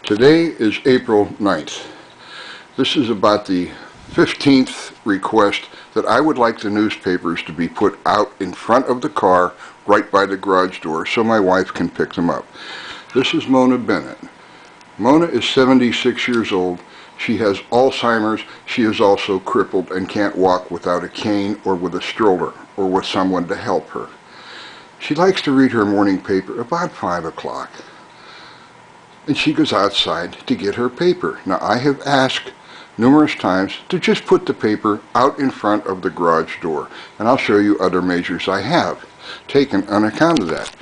Today is April 9th. This is about the 15th request that I would like the newspapers to be put out in front of the car right by the garage door so my wife can pick them up. This is Mona Bennett. Mona is 76 years old. She has Alzheimer's. She is also crippled and can't walk without a cane or with a stroller or with someone to help her. She likes to read her morning paper about 5 o'clock. And she goes outside to get her paper. Now, I have asked numerous times to just put the paper out in front of the garage door, and I'll show you other measures I have taken on account of that.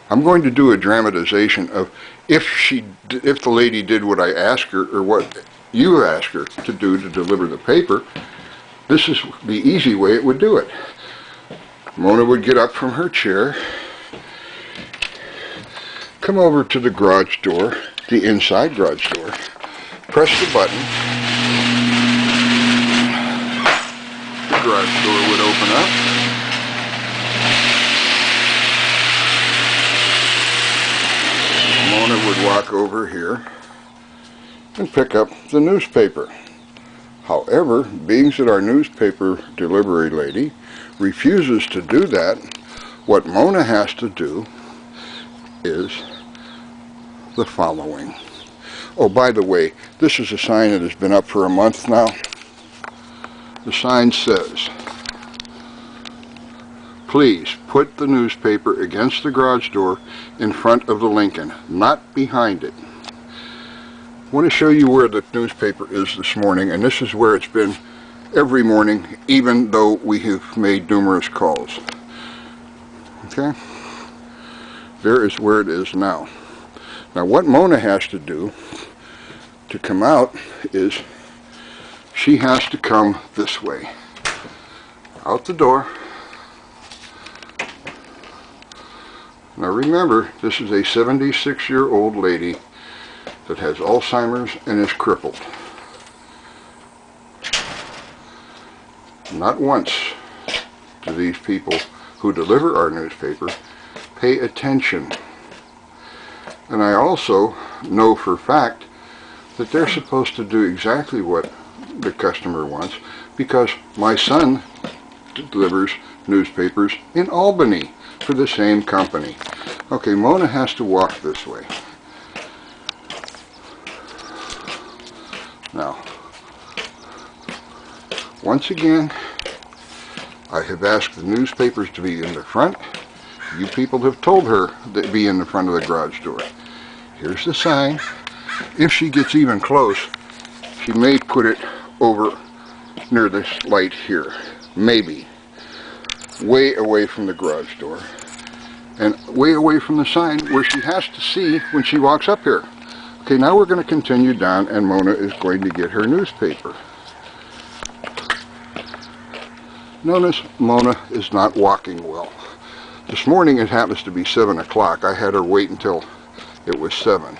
I'm going to do a dramatization of if the lady did what I asked her, or what you asked her to do to deliver the paper. This is the easy way it would do it. Mona would get up from her chair, come over to the garage door, the inside garage door, press the button, the garage door would open up, Mona would walk over here and pick up the newspaper. However, being that our newspaper delivery lady refuses to do that, what Mona has to do is the following. Oh, by the way, this is a sign that has been up for a month now. The sign says, please put the newspaper against the garage door in front of the Lincoln, not behind it. I want to show you where the newspaper is this morning, and this is where it's been every morning, even though we have made numerous calls. Okay? There is where it is now. Now, what Mona has to do to come out is she has to come this way. Out the door. Now remember, this is a 76-year-old lady that has Alzheimer's and is crippled. Not once do these people who deliver our newspaper pay attention. And I also know for a fact that they're supposed to do exactly what the customer wants, because my son delivers newspapers in Albany for the same company. Okay, Mona has to walk this way. Now, once again, I have asked the newspapers to be in the front. You people have told her to be in the front of the garage door. Here's the sign. If she gets even close, she may put it over near this light here. Maybe. Way away from the garage door. And way away from the sign where she has to see when she walks up here. Okay, now we're going to continue down, and Mona is going to get her newspaper. Notice Mona is not walking well. This morning it happens to be 7 o'clock. I had her wait until it was 7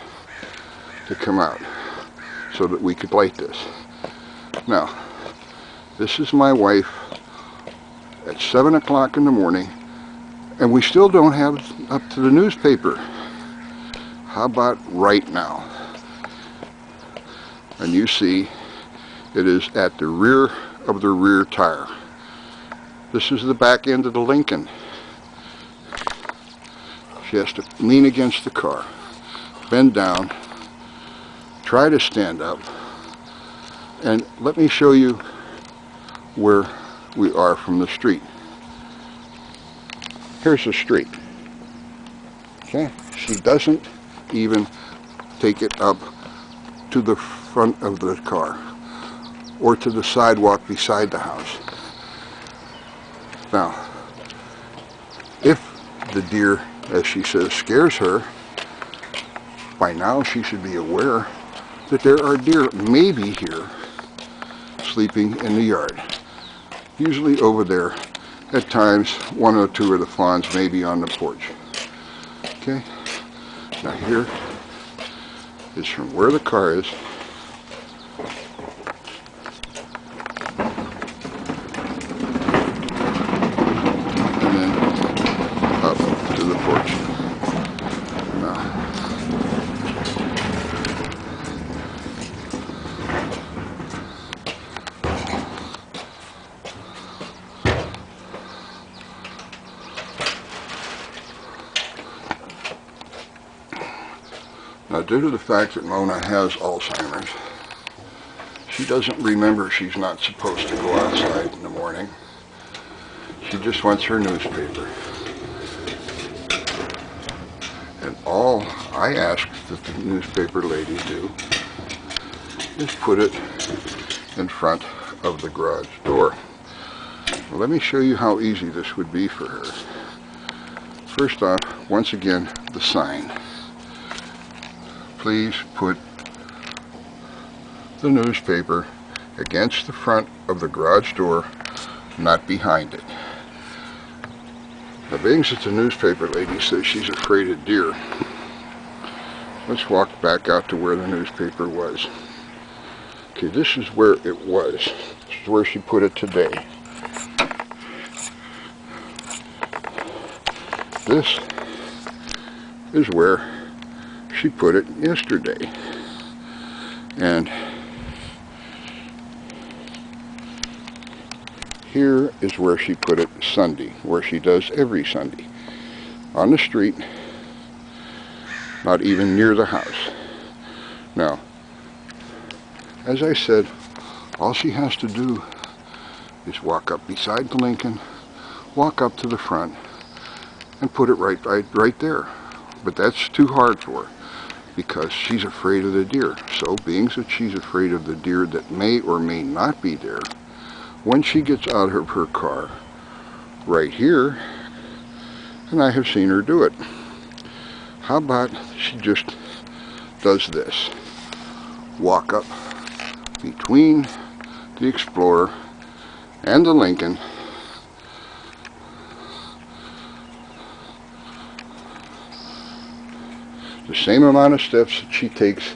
to come out so that we could light this. Now, this is my wife at 7 o'clock in the morning, and we still don't have up to the newspaper. How about right now? And you see it is at the rear of the rear tire. This is the back end of the Lincoln. She has to lean against the car, bend down, try to stand up, and let me show you where we are from the street. Here's the street. Okay? She doesn't even take it up to the front of the car or to the sidewalk beside the house. Now, if the deer, as she says, scares her, by now she should be aware that there are deer maybe here sleeping in the yard. Usually over there. At times, one or two of the fawns may be on the porch. Okay? Now here is from where the car is and then up to the porch. Now, Now, due to the fact that Mona has Alzheimer's, she doesn't remember she's not supposed to go outside in the morning. She just wants her newspaper. And all I ask that the newspaper lady do is put it in front of the garage door. Well, let me show you how easy this would be for her. First off, once again, the sign. Please put the newspaper against the front of the garage door, not behind it. Now, being that the newspaper lady says she's afraid of deer, let's walk back out to where the newspaper was. Okay, this is where it was. This is where she put it today. This is where she put it yesterday. And here is where she put it Sunday, where she does every Sunday. On the street, not even near the house. Now, as I said, all she has to do is walk up beside the Lincoln, walk up to the front, and put it right there. But that's too hard for her, because she's afraid of the deer. So, being that she's afraid of the deer that may or may not be there, when she gets out of her car, right here, and I have seen her do it, how about she just does this? Walk up between the Explorer and the Lincoln, the same amount of steps that she takes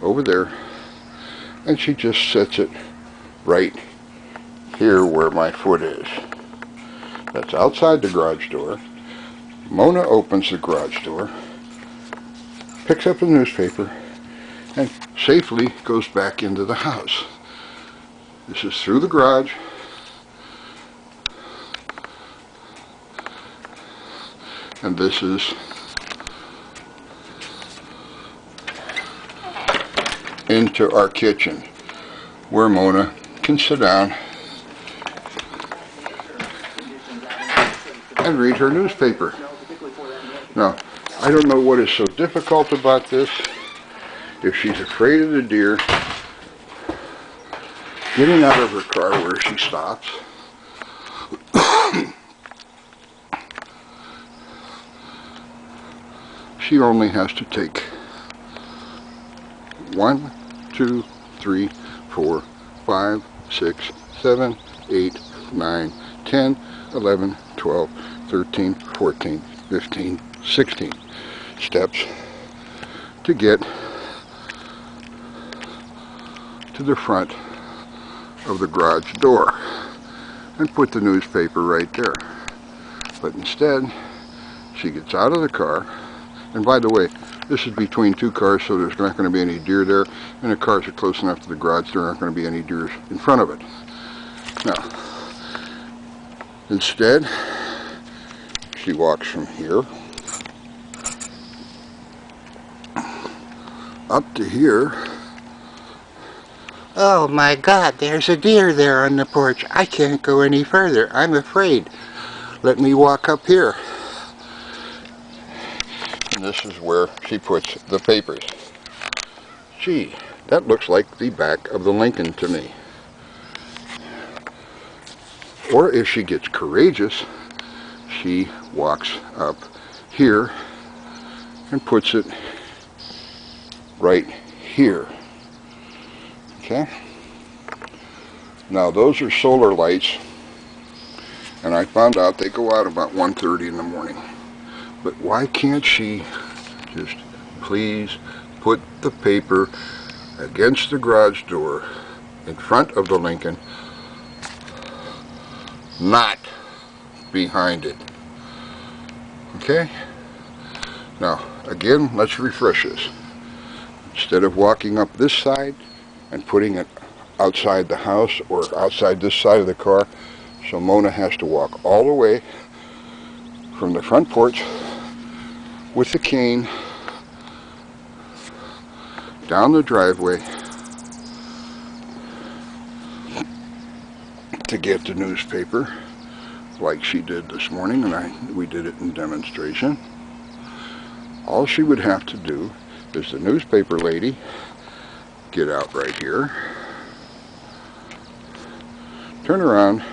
over there, and she just sets it right here where my foot is. That's outside the garage door. Mona opens the garage door, picks up the newspaper, and safely goes back into the house. This is through the garage, and this is into our kitchen, where Mona can sit down and read her newspaper. Now, I don't know what is so difficult about this. If she's afraid of the deer, getting out of her car where she stops, she only has to take 1, 2, 3, 4, 5, 6, 7, 8, 9, 10, 11, 12, 13, 14, 15, 16 steps to get to the front of the garage door and put the newspaper right there. But instead, she gets out of the car, and by the way, this is between two cars, so there's not going to be any deer there, and the cars are close enough to the garage, there aren't going to be any deer in front of it. Now, instead, she walks from here up to here. Oh my God, there's a deer there on the porch. I can't go any further. I'm afraid. Let me walk up here. And this is where she puts the papers. Gee, that looks like the back of the Lincoln to me. Or if she gets courageous, she walks up here and puts it right here. Okay? Now those are solar lights, and I found out they go out about 1:30 in the morning. But why can't she just please put the paper against the garage door in front of the Lincoln, not behind it? Okay? Now, again, let's refresh this. Instead of walking up this side and putting it outside the house or outside this side of the car, so Mona has to walk all the way from the front porch with the cane down the driveway to get the newspaper like she did this morning, and we did it in demonstration. All she would have to do is the newspaper lady get out right here, turn around,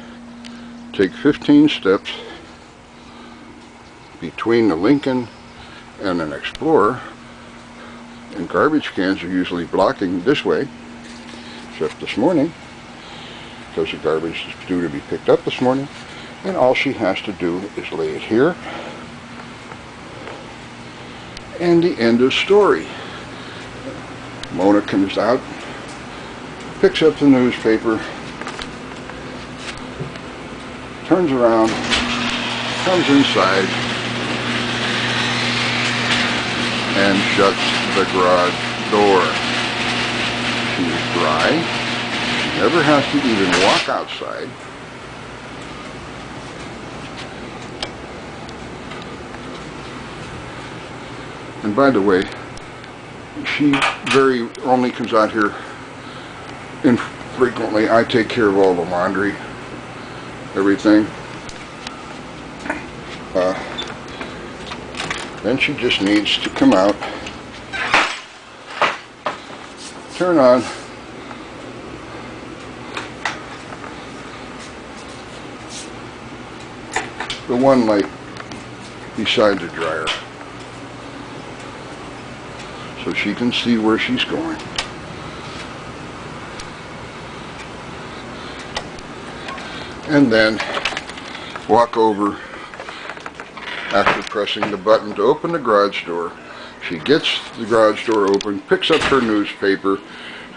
take 15 steps between the Lincoln and an Explorer, and garbage cans are usually blocking this way, except this morning, because the garbage is due to be picked up this morning, and all she has to do is lay it here, and the end of story. Mona comes out, picks up the newspaper, turns around, comes inside, and shuts the garage door. She is dry. She never has to even walk outside. And by the way, she very only comes out here infrequently. I take care of all the laundry, everything. Then she just needs to come out, turn on the one light beside the dryer so she can see where she's going. And then walk over after pressing the button to open the garage door. She gets the garage door open, picks up her newspaper,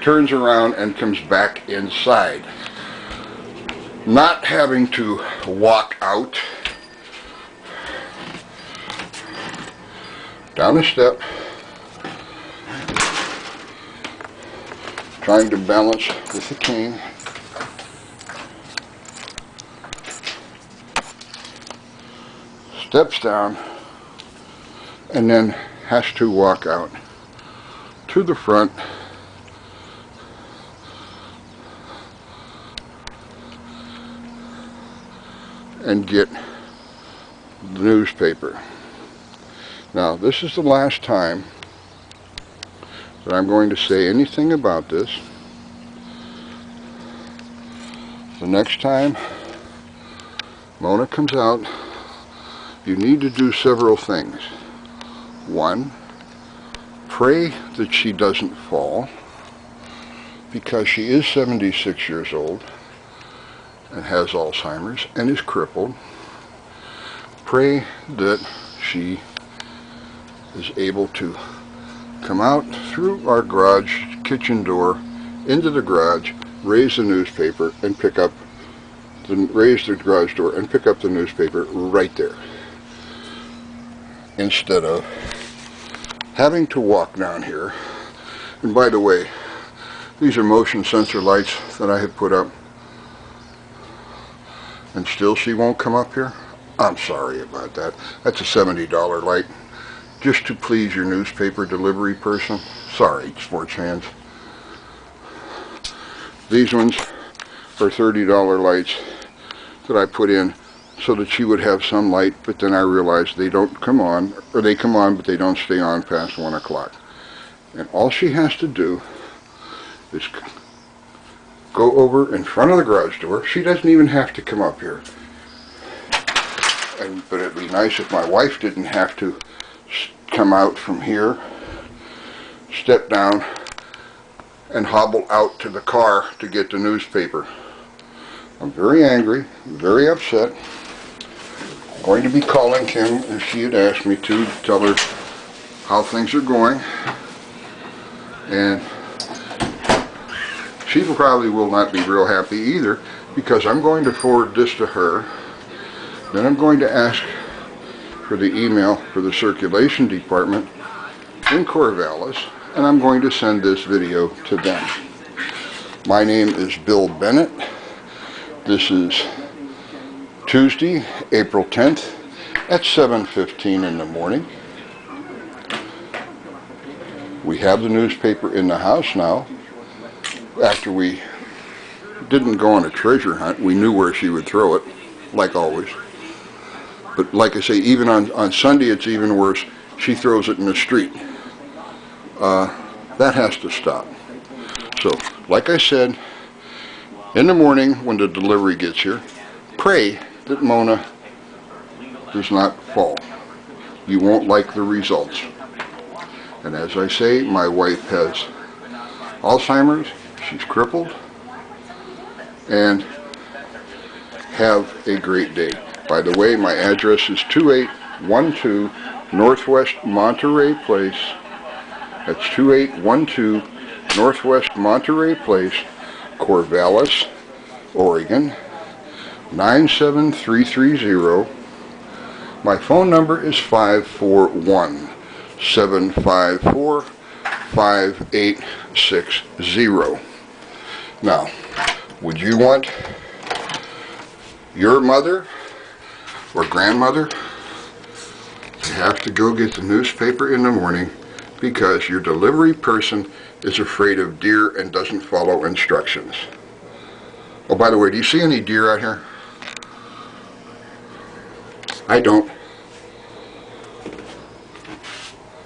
turns around and comes back inside. Not having to walk out, down a step, trying to balance with the cane. Steps down, and then has to walk out to the front and get the newspaper. Now, this is the last time that I'm going to say anything about this. The next time Mona comes out, you need to do several things. One, pray that she doesn't fall, because she is 76 years old and has Alzheimer's and is crippled. Pray that she is able to come out through our garage kitchen door into the garage, raise the newspaper, and pick up raise the garage door and pick up the newspaper right there, instead of having to walk down here. And by the way, these are motion sensor lights that I have put up, and still she won't come up here. I'm sorry about that. That's a $70 light just to please your newspaper delivery person. Sorry, sports fans. These ones are $30 lights that I put in so that she would have some light, but then I realized they don't come on, or they come on but they don't stay on past 1 o'clock. And all she has to do is go over in front of the garage door. She doesn't even have to come up here. But it'd be nice if my wife didn't have to come out from here, step down, and hobble out to the car to get the newspaper. I'm very angry, very upset. I'm going to be calling Kim, if she had asked me to tell her how things are going. And she probably will not be real happy either, because I'm going to forward this to her. Then I'm going to ask for the email for the circulation department in Corvallis, and I'm going to send this video to them. My name is Bill Bennett. This is Tuesday, April 10th at 7:15 in the morning. We have the newspaper in the house now. After we didn't go on a treasure hunt, we knew where she would throw it, like always. But like I say, even on Sunday it's even worse. She throws it in the street. That has to stop. So, like I said, in the morning when the delivery gets here, pray that Mona does not fall. You won't like the results. And as I say, my wife has ALZHEIMER'S, she's crippled, and have a great day. By the way, my address is 2812 Northwest Monterey Place. That's 2812 Northwest Monterey Place, Corvallis, Oregon, 97330. My phone number is 541-754-5860. Now, would you want your mother or grandmother to have to go get the newspaper in the morning because your delivery person is afraid of deer and doesn't follow instructions? Oh, by the way, do you see any deer out here? I don't.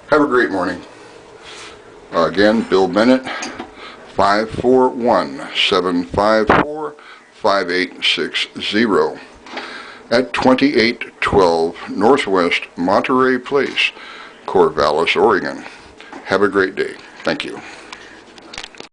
Have a great morning. Again, Bill Bennett, 541-754-5860 at 2812 Northwest Monterey Place, Corvallis, Oregon. Have a great day. Thank you.